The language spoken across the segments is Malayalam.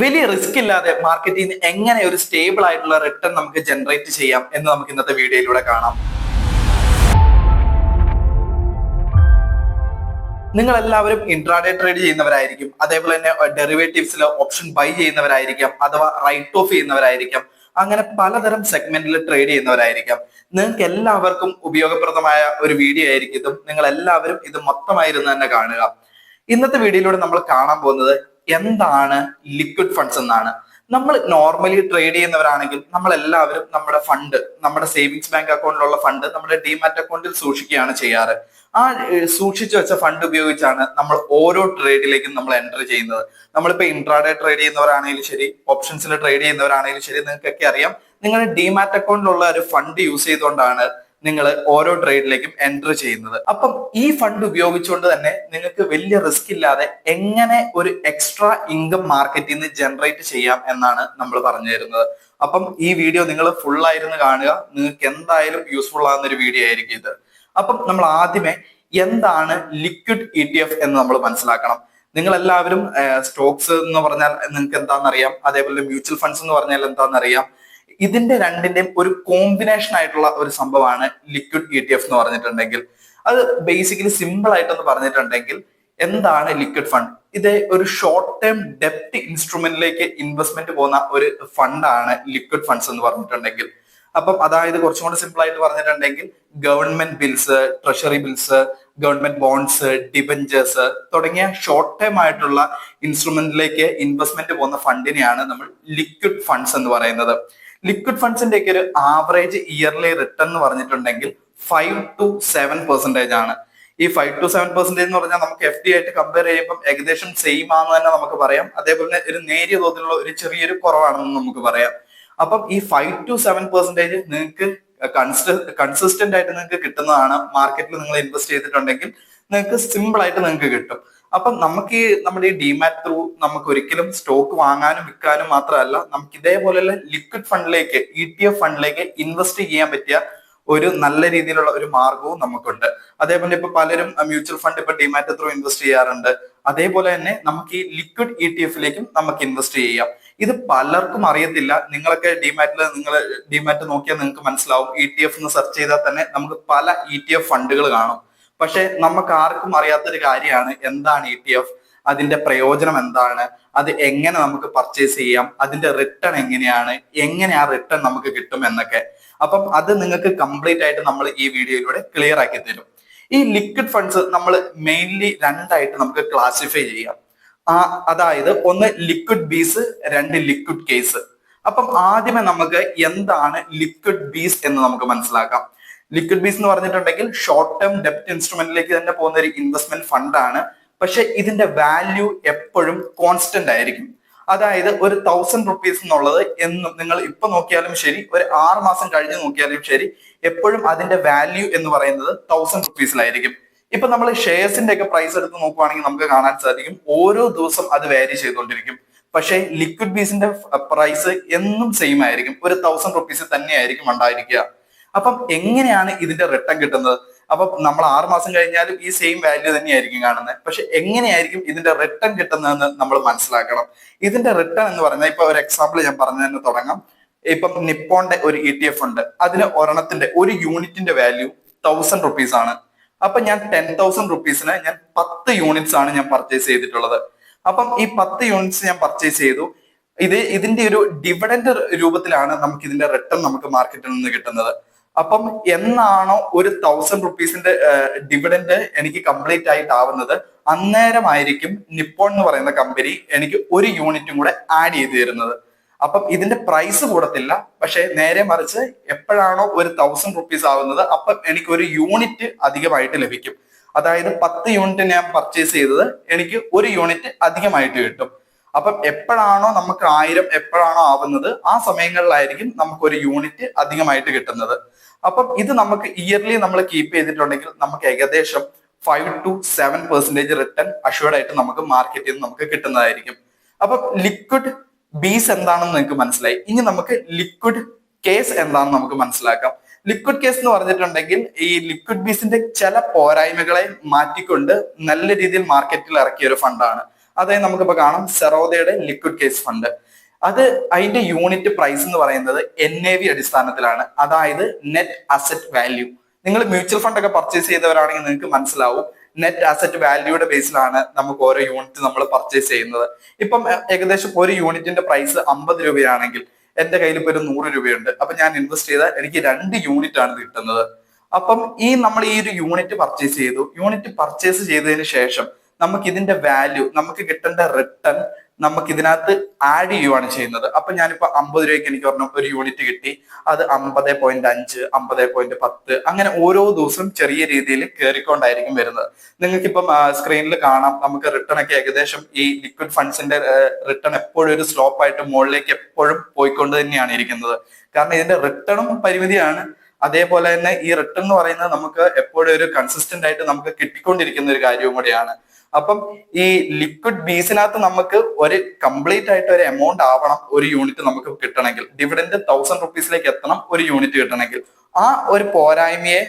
വലിയ റിസ്ക് ഇല്ലാതെ മാർക്കറ്റിൽ നിന്ന് എങ്ങനെ ഒരു സ്റ്റേബിൾ ആയിട്ടുള്ള റിട്ടേൺ നമുക്ക് ജനറേറ്റ് ചെയ്യാം എന്ന് നമുക്ക് ഇന്നത്തെ വീഡിയോയിലൂടെ കാണാം. നിങ്ങൾ എല്ലാവരും ഇൻട്രാഡേ ട്രേഡ് ചെയ്യുന്നവരായിരിക്കും, അതേപോലെ തന്നെ ഡെറിവേറ്റീവ്സിൽ ഓപ്ഷൻ ബൈ ചെയ്യുന്നവരായിരിക്കാം, അഥവാ റൈറ്റ് ഓഫ് ചെയ്യുന്നവരായിരിക്കാം. അങ്ങനെ പലതരം സെഗ്മെന്റിൽ ട്രേഡ് ചെയ്യുന്നവരായിരിക്കാം. നിങ്ങൾക്ക് എല്ലാവർക്കും ഉപയോഗപ്രദമായ ഒരു വീഡിയോ ആയിരിക്കും ഇതും. നിങ്ങൾ എല്ലാവരും ഇത് മൊത്തമായിരുന്നു തന്നെ കാണുക. ഇന്നത്തെ വീഡിയോയിലൂടെ നമ്മൾ കാണാൻ പോകുന്നത് എന്താണ് ലിക്വിഡ് ഫണ്ട്സ് എന്നാണ്. നമ്മൾ നോർമലി ട്രേഡ് ചെയ്യുന്നവരാണെങ്കിൽ നമ്മൾ എല്ലാവരും നമ്മുടെ ഫണ്ട്, നമ്മുടെ സേവിങ്സ് ബാങ്ക് അക്കൗണ്ടിലുള്ള ഫണ്ട് നമ്മുടെ ഡിമാറ്റ് അക്കൗണ്ടിൽ സൂക്ഷിക്കുകയാണ് ചെയ്യാറ്. ആ സൂക്ഷിച്ചു വെച്ച ഫണ്ട് ഉപയോഗിച്ചാണ് നമ്മൾ ഓരോ ട്രേഡിലേക്കും നമ്മൾ എൻ്റർ ചെയ്യുന്നത്. നമ്മളിപ്പോ ഇൻട്രാഡേ ട്രേഡ് ചെയ്യുന്നവരാണെങ്കിലും ശരി, ഓപ്ഷൻസിൽ ട്രേഡ് ചെയ്യുന്നവരാണെങ്കിലും ശരി, നിങ്ങൾക്കൊക്കെ അറിയാം, നിങ്ങളുടെ ഡിമാറ്റ് അക്കൗണ്ടിലുള്ള ഒരു ഫണ്ട് യൂസ് ചെയ്തുകൊണ്ടാണ് നിങ്ങൾ ഓരോ ട്രേഡിലേക്കും എൻ്റർ ചെയ്യുന്നത്. അപ്പം ഈ ഫണ്ട് ഉപയോഗിച്ചുകൊണ്ട് തന്നെ നിങ്ങൾക്ക് വലിയ റിസ്ക് ഇല്ലാതെ എങ്ങനെ ഒരു എക്സ്ട്രാ ഇൻകം മാർക്കറ്റിൽ നിന്ന് ജനറേറ്റ് ചെയ്യാം എന്നാണ് നമ്മൾ പറഞ്ഞു തരുന്നത്. അപ്പം ഈ വീഡിയോ നിങ്ങൾ ഫുൾ ആയിരുന്നു കാണുക. നിങ്ങൾക്ക് എന്തായാലും യൂസ്ഫുൾ ആകുന്ന ഒരു വീഡിയോ ആയിരിക്കും ഇത്. അപ്പം നമ്മൾ ആദ്യമേ എന്താണ് ലിക്വിഡ് ETF എന്ന് നമ്മൾ മനസ്സിലാക്കണം. നിങ്ങൾ എല്ലാവരും സ്റ്റോക്സ് എന്ന് പറഞ്ഞാൽ നിങ്ങൾക്ക് എന്താണെന്നറിയാം, അതേപോലെ മ്യൂച്വൽ ഫണ്ട്സ് എന്ന് പറഞ്ഞാൽ എന്താണെന്നറിയാം. ഇതിന്റെ രണ്ടിന്റെയും ഒരു കോമ്പിനേഷൻ ആയിട്ടുള്ള ഒരു സംഭവമാണ് ലിക്വിഡ് ETF എന്ന് പറഞ്ഞിട്ടുണ്ടെങ്കിൽ. അത് ബേസിക്കലി സിമ്പിൾ ആയിട്ടൊന്ന് പറഞ്ഞിട്ടുണ്ടെങ്കിൽ എന്താണ് ലിക്വിഡ് ഫണ്ട്? ഇത് ഒരു ഷോർട്ട് ടേം ഡെപ്റ്റ് ഇൻസ്ട്രുമെന്റിലേക്ക് ഇൻവെസ്റ്റ്മെന്റ് പോകുന്ന ഒരു ഫണ്ടാണ് ലിക്വിഡ് ഫണ്ട്സ് എന്ന് പറഞ്ഞിട്ടുണ്ടെങ്കിൽ. അപ്പം അതായത് കുറച്ചും കൂടി സിമ്പിൾ ആയിട്ട് പറഞ്ഞിട്ടുണ്ടെങ്കിൽ government bills, treasury bills, government bonds, debentures തുടങ്ങിയ ഷോർട്ട് ടേം ആയിട്ടുള്ള ഇൻസ്ട്രുമെന്റിലേക്ക് ഇൻവെസ്റ്റ്മെന്റ് പോകുന്ന ഫണ്ടിനെയാണ് നമ്മൾ ലിക്വിഡ് ഫണ്ട്സ് എന്ന് പറയുന്നത്. ലിക്വിഡ് ഫണ്ട്സിന്റെ ഒക്കെ ഒരു ആവറേജ് ഇയർലി റിട്ടേൺ എന്ന് പറഞ്ഞിട്ടുണ്ടെങ്കിൽ 5 to 7% ആണ്. ഈ 5 to 7% എന്ന് പറഞ്ഞാൽ നമുക്ക് FD ആയിട്ട് കമ്പയർ ചെയ്യുമ്പോൾ ഏകദേശം സെയിം ആണെന്ന് തന്നെ നമുക്ക് പറയാം. അതേപോലെ ഒരു നേരിയ തോതിലുള്ള ഒരു ചെറിയൊരു കുറവാണെന്ന് നമുക്ക് പറയാം. അപ്പം ഈ 5 to 7% നിങ്ങൾക്ക് കൺസിസ്റ്റന്റ് ആയിട്ട് നിങ്ങൾക്ക് കിട്ടുന്നതാണ്. മാർക്കറ്റിൽ നിങ്ങൾ ഇൻവെസ്റ്റ് ചെയ്തിട്ടുണ്ടെങ്കിൽ നിങ്ങൾക്ക് സിമ്പിൾ ആയിട്ട് നിങ്ങൾക്ക് കിട്ടും. അപ്പം നമുക്ക് നമ്മുടെ ഈ ഡിമാറ്റ് ത്രൂ നമുക്ക് ഒരിക്കലും സ്റ്റോക്ക് വാങ്ങാനും വിൽക്കാനും മാത്രമല്ല, നമുക്ക് ഇതേപോലെയുള്ള ലിക്വിഡ് ഫണ്ടിലേക്ക്, ETF ഫണ്ടിലേക്ക് ഇൻവെസ്റ്റ് ചെയ്യാൻ പറ്റിയ ഒരു നല്ല രീതിയിലുള്ള ഒരു മാർഗവും നമുക്കുണ്ട്. അതേപോലെ ഇപ്പൊ പലരും മ്യൂച്വൽ ഫണ്ട് ഇപ്പൊ ഡിമാറ്റ് ത്രൂ ഇൻവെസ്റ്റ് ചെയ്യാറുണ്ട്. അതേപോലെ തന്നെ നമുക്ക് ഈ ലിക്വിഡ് ETF-ലേക്കും നമുക്ക് ഇൻവെസ്റ്റ് ചെയ്യാം. ഇത് പലർക്കും അറിയത്തില്ല. നിങ്ങളൊക്കെ നിങ്ങൾ ഡിമാറ്റ് നോക്കിയാൽ നിങ്ങൾക്ക് മനസ്സിലാവും. ETF എന്ന് സെർച്ച് ചെയ്താൽ തന്നെ നമുക്ക് പല ETF ഫണ്ടുകൾ കാണും. പക്ഷെ നമുക്ക് ആർക്കും അറിയാത്തൊരു കാര്യമാണ് എന്താണ് ETF, അതിന്റെ പ്രയോജനം എന്താണ്, അത് എങ്ങനെ നമുക്ക് പർച്ചേസ് ചെയ്യാം, അതിന്റെ റിട്ടേൺ എങ്ങനെയാണ്, എങ്ങനെ ആ റിട്ടേൺ നമുക്ക് കിട്ടും എന്നൊക്കെ. അപ്പം അത് നിങ്ങൾക്ക് കംപ്ലീറ്റ് ആയിട്ട് നമ്മൾ ഈ വീഡിയോയിലൂടെ ക്ലിയർ ആക്കി തരും. ഈ ലിക്വിഡ് ഫണ്ട്സ് നമ്മൾ മെയിൻലി രണ്ടായിട്ട് നമുക്ക് ക്ലാസിഫൈ ചെയ്യാം. അതായത് ഒന്ന് ലിക്വിഡ് ബീസ്, രണ്ട് ലിക്വിഡ് കേസ്. അപ്പം ആദ്യമേ നമുക്ക് എന്താണ് ലിക്വിഡ് ബീസ് എന്ന് നമുക്ക് മനസ്സിലാക്കാം. ലിക്വിഡ് ബീസ് എന്ന് പറഞ്ഞിട്ടുണ്ടെങ്കിൽ ഷോർട്ട് ടേം ഡെപ്റ്റ് ഇൻസ്ട്രുമെന്റിലേക്ക് തന്നെ പോകുന്ന ഒരു ഇൻവെസ്റ്റ്മെന്റ് ഫണ്ടാണ്. പക്ഷെ ഇതിന്റെ വാല്യൂ എപ്പോഴും കോൺസ്റ്റന്റ് ആയിരിക്കും. അതായത് ഒരു 1000 rupees എന്നുള്ളത് എന്നും നിങ്ങൾ ഇപ്പൊ നോക്കിയാലും ശരി, ഒരു 6 മാസം കഴിഞ്ഞ് നോക്കിയാലും ശരി, എപ്പോഴും അതിന്റെ വാല്യൂ എന്ന് പറയുന്നത് 1000 rupees-ലായിരിക്കും. ഇപ്പൊ നമ്മൾ ഷെയർസിന്റെ ഒക്കെ പ്രൈസ് എടുത്ത് നോക്കുവാണെങ്കിൽ നമുക്ക് കാണാൻ സാധിക്കും ഓരോ ദിവസം അത് വാരി ചെയ്തുകൊണ്ടിരിക്കും. പക്ഷെ ലിക്വിഡ് ബീസിന്റെ പ്രൈസ് എന്നും സെയിം ആയിരിക്കും, ഒരു 1000 rupees തന്നെയായിരിക്കും ഉണ്ടായിരിക്കുക. അപ്പം എങ്ങനെയാണ് ഇതിന്റെ റിട്ടേൺ കിട്ടുന്നത്? അപ്പം നമ്മൾ 6 മാസം കഴിഞ്ഞാലും ഈ സെയിം വാല്യൂ തന്നെയായിരിക്കും കാണുന്നത്. പക്ഷെ എങ്ങനെയായിരിക്കും ഇതിന്റെ റിട്ടേൺ കിട്ടുന്നതെന്ന് നമ്മൾ മനസ്സിലാക്കണം. ഇതിന്റെ റിട്ടേൺ എന്ന് പറയുന്നത്, ഇപ്പൊ ഒരു എക്സാമ്പിൾ ഞാൻ പറഞ്ഞു തന്നെ തുടങ്ങാം. ഇപ്പം നിപ്പോന്റെ ഒരു ETF ഉണ്ട്. അതിന് ഒരെണ്ണത്തിന്റെ ഒരു യൂണിറ്റിന്റെ വാല്യൂ 1000 rupees ആണ്. അപ്പൊ ഞാൻ 10,000 rupees-ന് ഞാൻ 10 യൂണിറ്റ്സ് ആണ് ഞാൻ പർച്ചേസ് ചെയ്തിട്ടുള്ളത്. അപ്പം ഈ 10 യൂണിറ്റ്സ് ഞാൻ പർച്ചേസ് ചെയ്തു. ഇതിന്റെ ഒരു ഡിവിഡന്റ് രൂപത്തിലാണ് നമുക്ക് ഇതിന്റെ റിട്ടേൺ നമുക്ക് മാർക്കറ്റിൽ നിന്ന് കിട്ടുന്നത്. അപ്പം എന്നാണോ ഒരു 1000 rupees-ന്റെ ഡിവിഡന്റ് എനിക്ക് കംപ്ലീറ്റ് ആയിട്ടാവുന്നത്, അന്നേരമായിരിക്കും നിപ്പോൺ എന്ന് പറയുന്ന കമ്പനി എനിക്ക് ഒരു യൂണിറ്റും കൂടെ ആഡ് ചെയ്ത് തരുന്നത്. അപ്പം ഇതിന്റെ പ്രൈസ് കൂടത്തില്ല, പക്ഷെ നേരെ മറിച്ച് എപ്പോഴാണോ ഒരു 1000 rupees ആവുന്നത്, അപ്പം എനിക്ക് ഒരു യൂണിറ്റ് അധികമായിട്ട് ലഭിക്കും. അതായത് 10 യൂണിറ്റ് ഞാൻ പർച്ചേസ് ചെയ്തത് എനിക്ക് ഒരു യൂണിറ്റ് അധികമായിട്ട് കിട്ടും. അപ്പം എപ്പോഴാണോ നമുക്ക് 1000 എപ്പോഴാണോ ആവുന്നത്, ആ സമയങ്ങളിലായിരിക്കും നമുക്ക് ഒരു യൂണിറ്റ് അധികമായിട്ട് കിട്ടുന്നത്. അപ്പം ഇത് നമുക്ക് ഇയർലി നമ്മൾ കീപ്പ് ചെയ്തിട്ടുണ്ടെങ്കിൽ നമുക്ക് ഏകദേശം 5 to 7% റിട്ടേൺ അഷ്യൂർഡ് ആയിട്ട് നമുക്ക് മാർക്കറ്റിൽ നിന്ന് നമുക്ക് കിട്ടുന്നതായിരിക്കും. അപ്പം ലിക്വിഡ് ബീസ് എന്താണെന്ന് നിങ്ങൾക്ക് മനസ്സിലായി. ഇനി നമുക്ക് ലിക്വിഡ് കേസ് എന്താണെന്ന് നമുക്ക് മനസ്സിലാക്കാം. ലിക്വിഡ് കേസ് എന്ന് പറഞ്ഞിട്ടുണ്ടെങ്കിൽ ഈ ലിക്വിഡ് ബീസിന്റെ ചില പോരായ്മകളെ മാറ്റിക്കൊണ്ട് നല്ല രീതിയിൽ മാർക്കറ്റിൽ ഇറക്കിയ ഒരു ഫണ്ടാണ്. അതായത് നമുക്കിപ്പോ കാണാം സെറോദയുടെ ലിക്വിഡ് കേസ് ഫണ്ട്. അത് അതിന്റെ യൂണിറ്റ് പ്രൈസ് എന്ന് പറയുന്നത് NAV അടിസ്ഥാനത്തിലാണ്, അതായത് നെറ്റ് അസറ്റ് വാല്യൂ. നിങ്ങൾ മ്യൂച്വൽ ഫണ്ട് ഒക്കെ പർച്ചേസ് ചെയ്തവരാണെങ്കിൽ നിങ്ങൾക്ക് മനസ്സിലാവും, നെറ്റ് അസറ്റ് വാല്യൂയുടെ ബേസിലാണ് നമുക്ക് ഓരോ യൂണിറ്റ് നമ്മൾ പർച്ചേസ് ചെയ്യുന്നത്. ഇപ്പം ഏകദേശം ഒരു യൂണിറ്റിന്റെ പ്രൈസ് 50 രൂപയാണെങ്കിൽ എന്റെ കയ്യിൽ ഇപ്പൊ ഒരു 100 രൂപയുണ്ട്. അപ്പൊ ഞാൻ ഇൻവെസ്റ്റ് ചെയ്താൽ എനിക്ക് 2 യൂണിറ്റ് ആണ് കിട്ടുന്നത്. അപ്പം നമ്മൾ ഈ ഒരു യൂണിറ്റ് പർച്ചേസ് ചെയ്തു. യൂണിറ്റ് പർച്ചേസ് ചെയ്തതിന് ശേഷം നമുക്ക് ഇതിന്റെ വാല്യൂ, നമുക്ക് കിട്ടേണ്ട റിട്ടേൺ നമുക്ക് ഇതിനകത്ത് ആഡ് ചെയ്യുവാണ് ചെയ്യുന്നത്. അപ്പൊ ഞാനിപ്പോ 50 രൂപയ്ക്ക് എനിക്ക് പറഞ്ഞ ഒരു യൂണിറ്റ് കിട്ടി, അത് 50.5, 50.10 അങ്ങനെ ഓരോ ദിവസവും ചെറിയ രീതിയിൽ കയറിക്കൊണ്ടായിരിക്കും വരുന്നത്. നിങ്ങൾക്കിപ്പം സ്ക്രീനിൽ കാണാം, നമുക്ക് റിട്ടേൺ ഒക്കെ ഏകദേശം ഈ ലിക്വിഡ് ഫണ്ട്സിന്റെ റിട്ടേൺ എപ്പോഴും ഒരു സ്ലോപ്പ് ആയിട്ട് മുകളിലേക്ക് എപ്പോഴും പോയിക്കൊണ്ട് തന്നെയാണ് ഇരിക്കുന്നത്. കാരണം ഇതിന്റെ റിട്ടേണും പരിമിതിയാണ്. അതേപോലെ തന്നെ ഈ റിട്ടേൺ എന്ന് പറയുന്നത് നമുക്ക് എപ്പോഴും ഒരു കൺസിസ്റ്റന്റ് ആയിട്ട് നമുക്ക് കിട്ടിക്കൊണ്ടിരിക്കുന്ന ഒരു കാര്യവും കൂടിയാണ്. അപ്പം ഈ ലിക്വിഡ് ബീസിനകത്ത് നമുക്ക് ഒരു കംപ്ലീറ്റ് ആയിട്ട് ഒരു എമൗണ്ട് ആവണം ഒരു യൂണിറ്റ് നമുക്ക് കിട്ടണമെങ്കിൽ. ഡിവിഡൻഡ് 1000 റുപ്പീസിലേക്ക് എത്തണം ഒരു യൂണിറ്റ് കിട്ടണമെങ്കിൽ. ആ ഒരു പോരായ്മയെ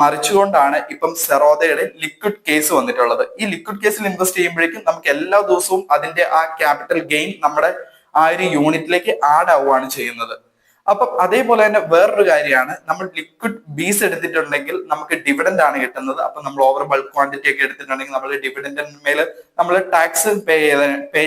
മറിച്ചുകൊണ്ടാണ് ഇപ്പം സെറോദയുടെ ലിക്വിഡ് കേസ് വന്നിട്ടുള്ളത്. ഈ ലിക്വിഡ് കേസിൽ ഇൻവെസ്റ്റ് ചെയ്യുമ്പോഴേക്കും നമുക്ക് എല്ലാ ദിവസവും അതിന്റെ ആ ക്യാപിറ്റൽ ഗെയിൻ നമ്മുടെ ആ ഒരു യൂണിറ്റിലേക്ക് ആഡ് ആവുകയാണ് ചെയ്യുന്നത്. അപ്പം അതേപോലെ തന്നെ വേറൊരു കാര്യമാണ്, നമ്മൾ ലിക്വിഡ് ബീസ് എടുത്തിട്ടുണ്ടെങ്കിൽ നമുക്ക് ഡിവിഡൻഡ് ആണ് കിട്ടുന്നത്. അപ്പൊ നമ്മൾ ഓവർ ബൾക്ക് ക്വാണ്ടിറ്റി ഒക്കെ എടുത്തിട്ടുണ്ടെങ്കിൽ നമ്മൾ ഡിവിഡൻഡിന്മേൽ നമ്മൾ ടാക്സ് പേ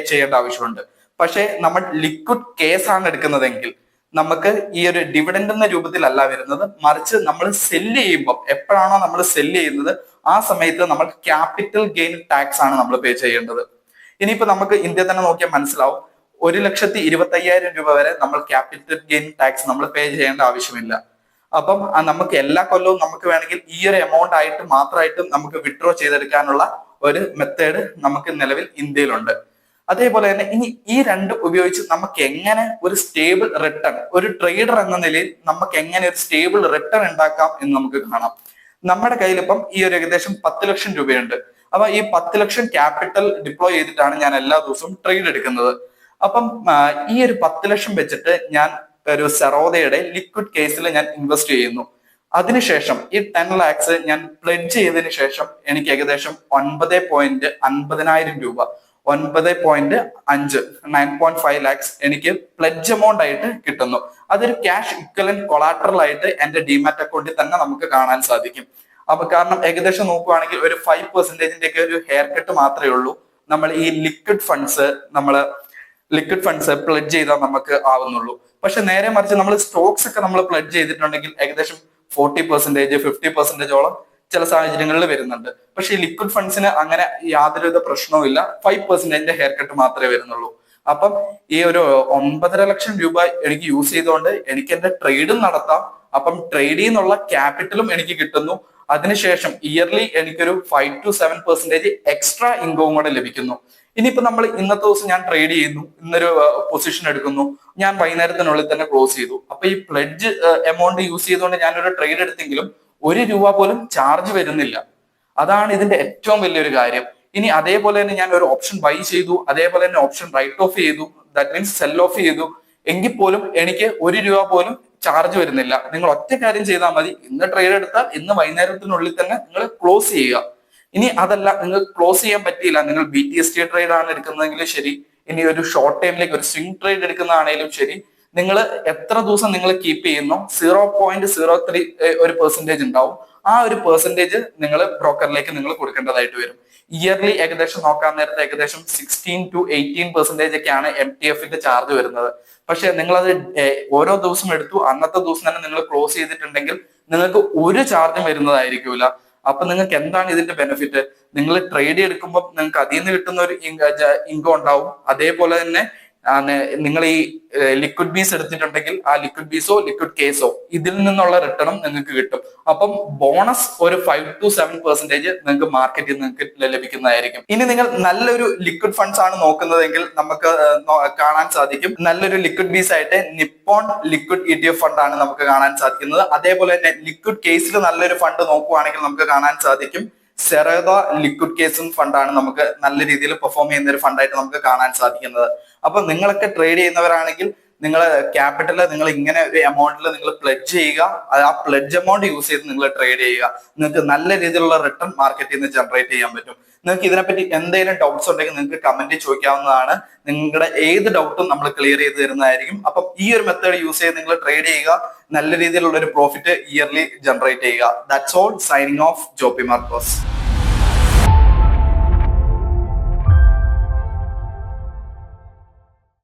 ചെയ്യേണ്ട ആവശ്യമുണ്ട്. പക്ഷെ നമ്മൾ ലിക്വിഡ് കേസ് ആണ് എടുക്കുന്നതെങ്കിൽ നമുക്ക് ഈ ഒരു ഡിവിഡൻഡ് എന്ന രൂപത്തിലല്ല വരുന്നത്, മറിച്ച് നമ്മൾ സെല്ല് ചെയ്യുമ്പോൾ, എപ്പോഴാണോ നമ്മൾ സെല്ല് ചെയ്യുന്നത് ആ സമയത്ത് നമ്മൾ ക്യാപിറ്റൽ ഗെയിൻ ടാക്സ് ആണ് നമ്മൾ പേ ചെയ്യേണ്ടത്. ഇനിയിപ്പോ നമുക്ക് ഇന്ത്യ തന്നെ നോക്കിയാൽ മനസ്സിലാവും, 1,25,000 രൂപ വരെ നമ്മൾ ക്യാപിറ്റൽ ഗെയിൻ ടാക്സ് നമ്മൾ പേ ചെയ്യേണ്ട ആവശ്യമില്ല. അപ്പം നമുക്ക് എല്ലാ കൊല്ലവും നമുക്ക് വേണമെങ്കിൽ ഈ ഒരു എമൗണ്ട് ആയിട്ട് മാത്രമായിട്ട് നമുക്ക് വിഡ്രോ ചെയ്തെടുക്കാനുള്ള ഒരു മെത്തേഡ് നമുക്ക് നിലവിൽ ഇന്ത്യയിലുണ്ട്. അതേപോലെ തന്നെ ഇനി ഈ രണ്ട് ഉപയോഗിച്ച് നമുക്ക് എങ്ങനെ ഒരു സ്റ്റേബിൾ റിട്ടേൺ, ഒരു ട്രേഡർ എന്ന നിലയിൽ നമുക്ക് എങ്ങനെ ഒരു സ്റ്റേബിൾ റിട്ടേൺ ഉണ്ടാക്കാം എന്ന് നമുക്ക് കാണാം. നമ്മുടെ കയ്യിൽ ഇപ്പം ഈ ഒരു ഏകദേശം 10 ലക്ഷം രൂപയുണ്ട്. അപ്പൊ ഈ 10 ലക്ഷം ക്യാപിറ്റൽ ഡിപ്ലോയ് ചെയ്തിട്ടാണ് ഞാൻ എല്ലാ ദിവസവും ട്രേഡ് എടുക്കുന്നത്. അപ്പം ഈ ഒരു 10 ലക്ഷം വെച്ചിട്ട് ഞാൻ ഒരു സെറോദയുടെ ലിക്വിഡ് കേസിൽ ഞാൻ ഇൻവെസ്റ്റ് ചെയ്യുന്നു. അതിനുശേഷം ഈ 10 ലാക്സ് ഞാൻ പ്ലെഡ്ജ് ചെയ്തതിനു ശേഷം എനിക്ക് ഏകദേശം 9.50,000 രൂപ, 9.5 ലാക്സ് എനിക്ക് പ്ലെഡ്ജ് എമൗണ്ട് ആയിട്ട് കിട്ടുന്നു. അതൊരു ക്യാഷ് ഇക്വലന്റ് കൊളാട്രൽ ആയിട്ട് എന്റെ ഡിമാറ്റ് അക്കൗണ്ടിൽ തന്നെ നമുക്ക് കാണാൻ സാധിക്കും. അപ്പൊ കാരണം ഏകദേശം നോക്കുവാണെങ്കിൽ ഒരു 5% ഒക്കെ ഒരു ഹെയർ കട്ട് മാത്രമേ ഉള്ളൂ നമ്മൾ ഈ ലിക്വിഡ് ഫണ്ട്സ് പ്ലെഡ്ജ് ചെയ്താൽ നമുക്ക് ആവുന്നുള്ളൂ. പക്ഷെ നേരെ മറിച്ച് നമ്മൾ സ്റ്റോക്സ് ഒക്കെ നമ്മൾ പ്ലെഡ്ജ് ചെയ്തിട്ടുണ്ടെങ്കിൽ ഏകദേശം 40%, 50%ഓളം ചില സാഹചര്യങ്ങളിൽ വരുന്നുണ്ട്. പക്ഷെ ഈ ലിക്വിഡ് ഫണ്ട്സിന് അങ്ങനെ യാതൊരുവിധ പ്രശ്നവും ഇല്ല, 5% ഹെയർ കട്ട് മാത്രമേ വരുന്നുള്ളൂ. അപ്പം ഈ ഒരു 9.5 ലക്ഷം രൂപ എനിക്ക് യൂസ് ചെയ്തുകൊണ്ട് എനിക്ക് എന്റെ ട്രേഡും നടത്താം. അപ്പം ട്രേഡിൽ നിന്നുള്ള ക്യാപിറ്റലും എനിക്ക് കിട്ടുന്നു. അതിനുശേഷം ഇയർലി എനിക്കൊരു 5 to 7% എക്സ്ട്രാ ഇൻകവും കൂടെ ലഭിക്കുന്നു. ഇനിയിപ്പോ നമ്മൾ ഇന്നത്തെ ദിവസം ഞാൻ ട്രേഡ് ചെയ്യുന്നു, ഇന്നൊരു പൊസിഷൻ എടുക്കുന്നു, ഞാൻ വൈകുന്നേരത്തിനുള്ളിൽ തന്നെ ക്ലോസ് ചെയ്തു. അപ്പൊ ഈ പ്ലെഡ്ജ് എമൗണ്ട് യൂസ് ചെയ്തുകൊണ്ട് ഞാനൊരു ട്രേഡ് എടുത്തെങ്കിലും 1 രൂപ പോലും ചാർജ് വരുന്നില്ല. അതാണ് ഇതിന്റെ ഏറ്റവും വലിയൊരു കാര്യം. ഇനി അതേപോലെ തന്നെ ഞാൻ ഒരു ഓപ്ഷൻ ബൈ ചെയ്തു, അതേപോലെ തന്നെ ഓപ്ഷൻ റൈറ്റ് ഓഫ് ചെയ്തു, ദാറ്റ് മീൻസ് സെൽ ഓഫ് ചെയ്തു, എങ്കിൽ പോലും എനിക്ക് 1 രൂപ പോലും ചാർജ് വരുന്നില്ല. നിങ്ങൾ ഒറ്റ കാര്യം ചെയ്താൽ മതി, ഇന്ന് ട്രേഡ് എടുത്താൽ ഇന്ന് വൈകുന്നേരത്തിനുള്ളിൽ തന്നെ നിങ്ങൾ ക്ലോസ് ചെയ്യുക. ഇനി അതല്ല, നിങ്ങൾ ക്ലോസ് ചെയ്യാൻ പറ്റിയില്ല, നിങ്ങൾ BTST ട്രേഡ് ആണ് എടുക്കുന്നതെങ്കിലും ശരി, ഇനി ഒരു ഷോർട്ട് ടൈമിലേക്ക് ഒരു സ്വിംഗ് ട്രേഡ് എടുക്കുന്നതാണേലും ശരി, നിങ്ങൾ എത്ര ദിവസം നിങ്ങൾ കീപ്പ് ചെയ്യുന്നോ 0.03 ഒരു പെർസെന്റേജ് ഉണ്ടാവും. ആ ഒരു പെർസെന്റേജ് നിങ്ങൾ ബ്രോക്കറിലേക്ക് നിങ്ങൾ കൊടുക്കേണ്ടതായിട്ട് വരും. ഇയർലി ഏകദേശം നോക്കാൻ നേരത്തെ ഏകദേശം 16 to 18% ഒക്കെയാണ് MTFന്റെ ചാർജ് വരുന്നത്. പക്ഷെ നിങ്ങളത് ഓരോ ദിവസം എടുത്തു, അന്നത്തെ ദിവസം തന്നെ നിങ്ങൾ ക്ലോസ് ചെയ്തിട്ടുണ്ടെങ്കിൽ നിങ്ങൾക്ക് ഒരു ചാർജും വരുന്നതായിരിക്കില്ല. അപ്പൊ നിങ്ങൾക്ക് എന്താണ് ഇതിന്റെ ബെനിഫിറ്റ്? നിങ്ങൾ ട്രേഡ് എടുക്കുമ്പോൾ നിങ്ങൾക്ക് അതിൽ നിന്ന് കിട്ടുന്ന ഒരു ഇൻകം ഉണ്ടാവും. അതേപോലെ തന്നെ നിങ്ങൾ ഈ ലിക്വിഡ് ബീസ് എടുത്തിട്ടുണ്ടെങ്കിൽ ആ ലിക്വിഡ് ബീസോ ലിക്വിഡ് കേസോ ഇതിൽ നിന്നുള്ള റിട്ടേണും നിങ്ങൾക്ക് കിട്ടും. അപ്പം ബോണസ് ഒരു 5 to 7% നിങ്ങൾക്ക് മാർക്കറ്റിൽ നിങ്ങൾക്ക് ലഭിക്കുന്നതായിരിക്കും. ഇനി നിങ്ങൾ നല്ലൊരു ലിക്വിഡ് ഫണ്ട്സ് ആണ് നോക്കുന്നതെങ്കിൽ നമുക്ക് കാണാൻ സാധിക്കും, നല്ലൊരു ലിക്വിഡ് ബീസ് ആയിട്ട് നിപ്പോൺ ലിക്വിഡ് ETF ഫണ്ട് ആണ് നമുക്ക് കാണാൻ സാധിക്കുന്നത്. അതേപോലെ തന്നെ ലിക്വിഡ് കേസിൽ നല്ലൊരു ഫണ്ട് നോക്കുവാണെങ്കിൽ നമുക്ക് കാണാൻ സാധിക്കും സെറോദ ലിക്വിഡ് കേസും ഫണ്ടാണ് നമുക്ക് നല്ല രീതിയിൽ പെർഫോം ചെയ്യുന്ന ഒരു ഫണ്ടായിട്ട് നമുക്ക് കാണാൻ സാധിക്കുന്നത്. അപ്പൊ നിങ്ങളൊക്കെ ട്രേഡ് ചെയ്യുന്നവരാണെങ്കിൽ നിങ്ങൾ ക്യാപിറ്റൽ നിങ്ങൾ ഇങ്ങനെ ഒരു എമൗണ്ടിൽ നിങ്ങൾ പ്ലെഡ്ജ് ചെയ്യുക, ആ പ്ലെഡ്ജ് എമൗണ്ട് യൂസ് ചെയ്ത് നിങ്ങൾ ട്രേഡ് ചെയ്യുക. നിങ്ങൾക്ക് നല്ല രീതിയിലുള്ള റിട്ടേൺ മാർക്കറ്റിൽ നിന്ന് ജനറേറ്റ് ചെയ്യാൻ പറ്റും. നിങ്ങൾക്ക് ഇതിനെപ്പറ്റി എന്തെങ്കിലും ഡൗട്ട്സ് ഉണ്ടെങ്കിൽ നിങ്ങൾക്ക് കമന്റ് ചോദിക്കാവുന്നതാണ്. നിങ്ങളുടെ ഏത് ഡൗട്ടും നമ്മൾ ക്ലിയർ ചെയ്ത് തരുന്നതായിരിക്കും. അപ്പം ഈ ഒരു മെത്തേഡ് യൂസ് ചെയ്ത് നിങ്ങൾ ട്രേഡ് ചെയ്യുക, നല്ല രീതിയിലുള്ള ഒരു പ്രോഫിറ്റ് ഇയർലി ജനറേറ്റ് ചെയ്യുക. That's all. Signing off, Joppy Markose.